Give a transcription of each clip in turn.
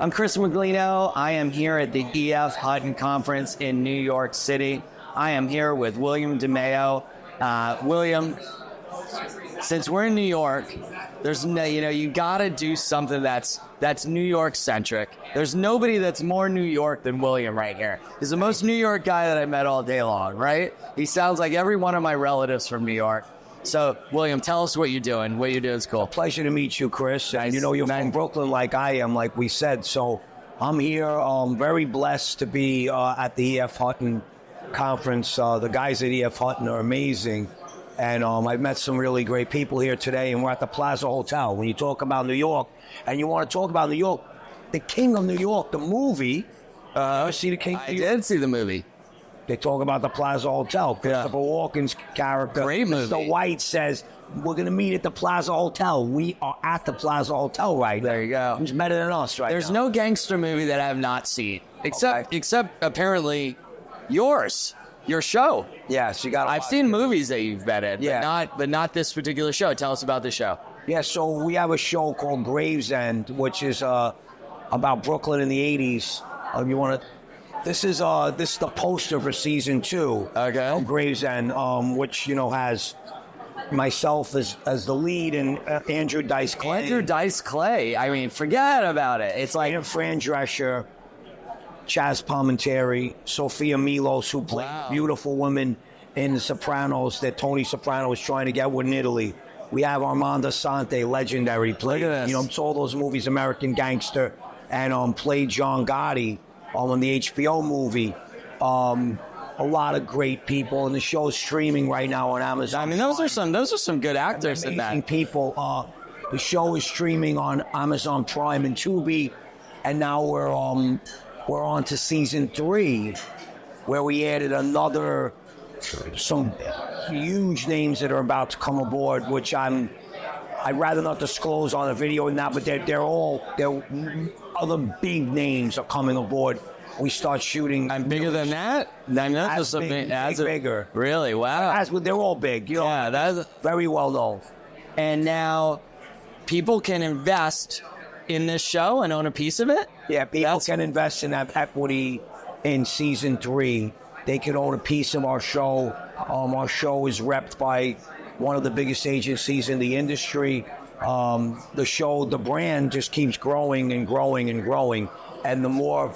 I'm Chris Miglino. I am here at the EF Hutton Conference in New York City. I am here with William DeMeo. William, since we're in New York, there's no, you got to do something that's New York centric. There's nobody that's more New York than William right here. He's the most New York guy that I met all day long, right? He sounds like every one of my relatives from New York. So, William, tell us what you're doing. What you do is cool. Pleasure to meet you, Chris. Nice. And you're from Brooklyn like I am, like we said. So I'm here, very blessed to be at the EF Hutton Conference. The guys at EF Hutton are amazing. And I've met some really great people here today, and we're at the Plaza Hotel. When you talk about New York, and you want to talk about New York, the King of New York, the movie, see the King of New York? I did see the movie. They talk about the Plaza Hotel. Christopher Walken's character, great movie. Mr. White, says, we're going to meet at the Plaza Hotel. We are at the Plaza Hotel right now. There you go. Who's better than us right There's now? no gangster movie that I have not seen, except apparently yours, your show. Yes, you got. I've seen movies that you've been in, Yeah. but not this particular show. Tell us about the show. Yeah, so we have a show called Gravesend, which is about Brooklyn in the 80s. You want to... This is the poster for season 2 of Gravesend, which has myself as the lead and Andrew Dice Clay. Andrew Dice Clay. I mean, forget about it. It's like Fran Drescher, Chaz Palminteri, Sophia Milos, who played a beautiful woman in The Sopranos that Tony Soprano was trying to get with in Italy. We have Armando Sante, legendary, played all those movies, American Gangster, and played John Gotti on the HBO movie. A lot of great people, and the show's streaming right now on Amazon. I mean, those are some good actors in that. People. The show is streaming on Amazon Prime and Tubi, and now we're on to season 3, where we added some huge names that are about to come aboard, which I'd rather not disclose on a video now, but they're other big names are coming aboard. We start shooting. I'm bigger than that? That's bigger. Really? Wow. They're all big. Yeah, that's very well known. And now people can invest in this show and own a piece of it? Yeah, people can invest in that equity in season 3. They can own a piece of our show. Our show is repped by one of the biggest agencies in the industry. The show, the brand just keeps growing and growing and growing. And the more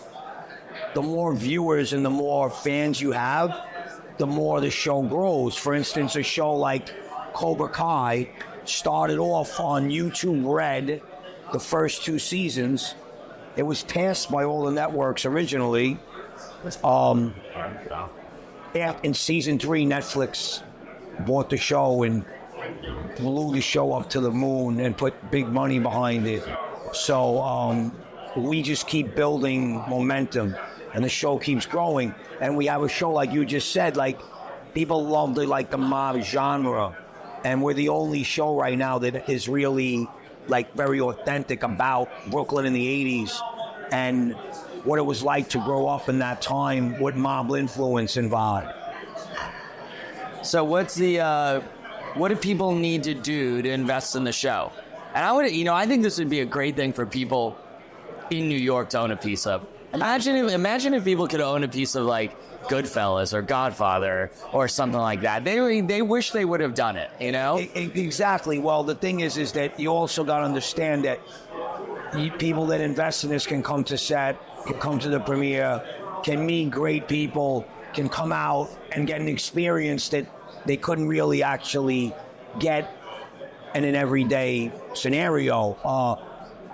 viewers and the more fans you have, the more the show grows. For instance, a show like Cobra Kai started off on YouTube Red, the first 2 seasons. It was passed by all the networks originally. In season 3, Netflix bought the show and blew the show up to the moon and put big money behind it. So we just keep building momentum, and the show keeps growing. And we have a show, like you just said, like people love the mob genre, and we're the only show right now that is really very authentic about Brooklyn in the 80s and what it was like to grow up in that time with mob influence involved. So what do people need to do to invest in the show? And I think this would be a great thing for people in New York to own a piece of. Imagine if people could own a piece of Goodfellas or Godfather or something like that. They wish they would have done it, Exactly. Well, the thing is that you also got to understand that people that invest in this can come to set, can come to the premiere, can meet great people, can come out and get an experience that they couldn't really actually get in an everyday scenario.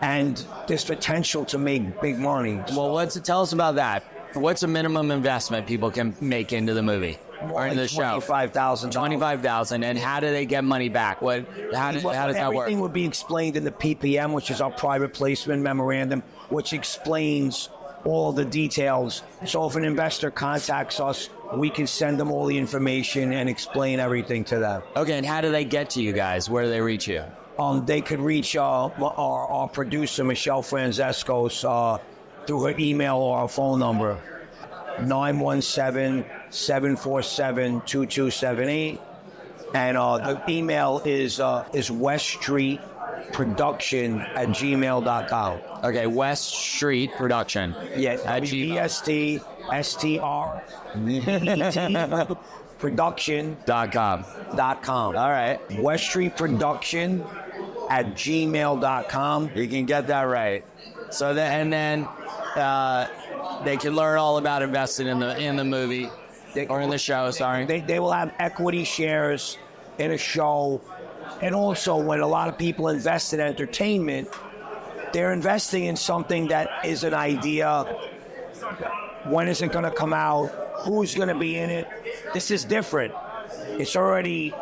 And there's potential to make big money. Well, tell us about that. What's a minimum investment people can make into the movie or into the show? $25,000. $25,000. And how do they get money back? How does that work? Everything would be explained in the PPM, which is our private placement memorandum, which explains all the details. So if an investor contacts us, we can send them all the information and explain everything to them. Okay, and how do they get to you guys? Where do they reach you? They could reach our producer, Michelle Franzescos, through her email or our phone number, 917-747-2278. And the email is West Street weststreetproduction@gmail.com. Okay, West Street Production. Yeah, At Gmail. WESTSTR production.com. .com. All right. West Street Production @gmail.com. You can get that right. So then, they can learn all about investing in the movie or in the show. Sorry. They will have equity shares in a show, and also when a lot of people invest in entertainment, they're investing in something that is an idea. When is it going to come out? Who's going to be in it? This is different. It's already,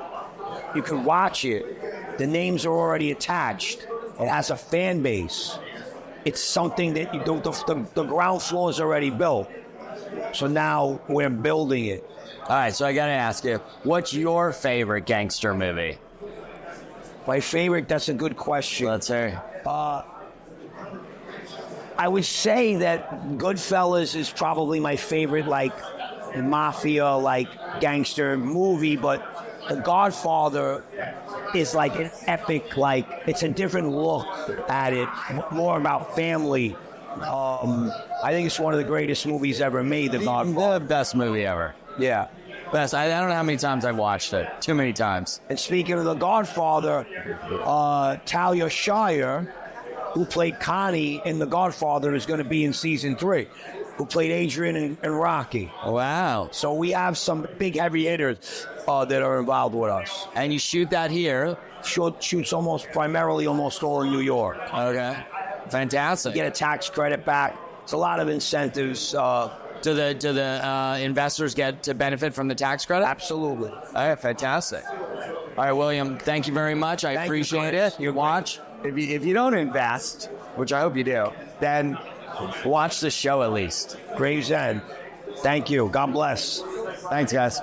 you can watch it. The names are already attached. It has a fan base. It's something that the ground floor is already built. So now we're building it. All right, so I got to ask you, what's your favorite gangster movie? My favorite, that's a good question. Let's hear. I would say that Goodfellas is probably my favorite, like, mafia, like, gangster movie, but The Godfather is like an epic, like, it's a different look at it, more about family. I think it's one of the greatest movies ever made, The Godfather. The best movie ever. Yeah. Best. I don't know how many times I've watched it. Too many times. And speaking of The Godfather, Talia Shire, who played Connie in The Godfather, is going to be in season 3, who played Adrian in Rocky. Wow. So we have some big heavy hitters that are involved with us. And you shoot that here? Shoots primarily almost all in New York. Okay. Fantastic. Get a tax credit back. It's a lot of incentives. Do the investors get to benefit from the tax credit? Absolutely. All right, fantastic. All right, William, thank you very much. I appreciate it. You watch. If you don't invest, which I hope you do, then watch the show at least. Gravesend. Thank you. God bless. Thanks, guys.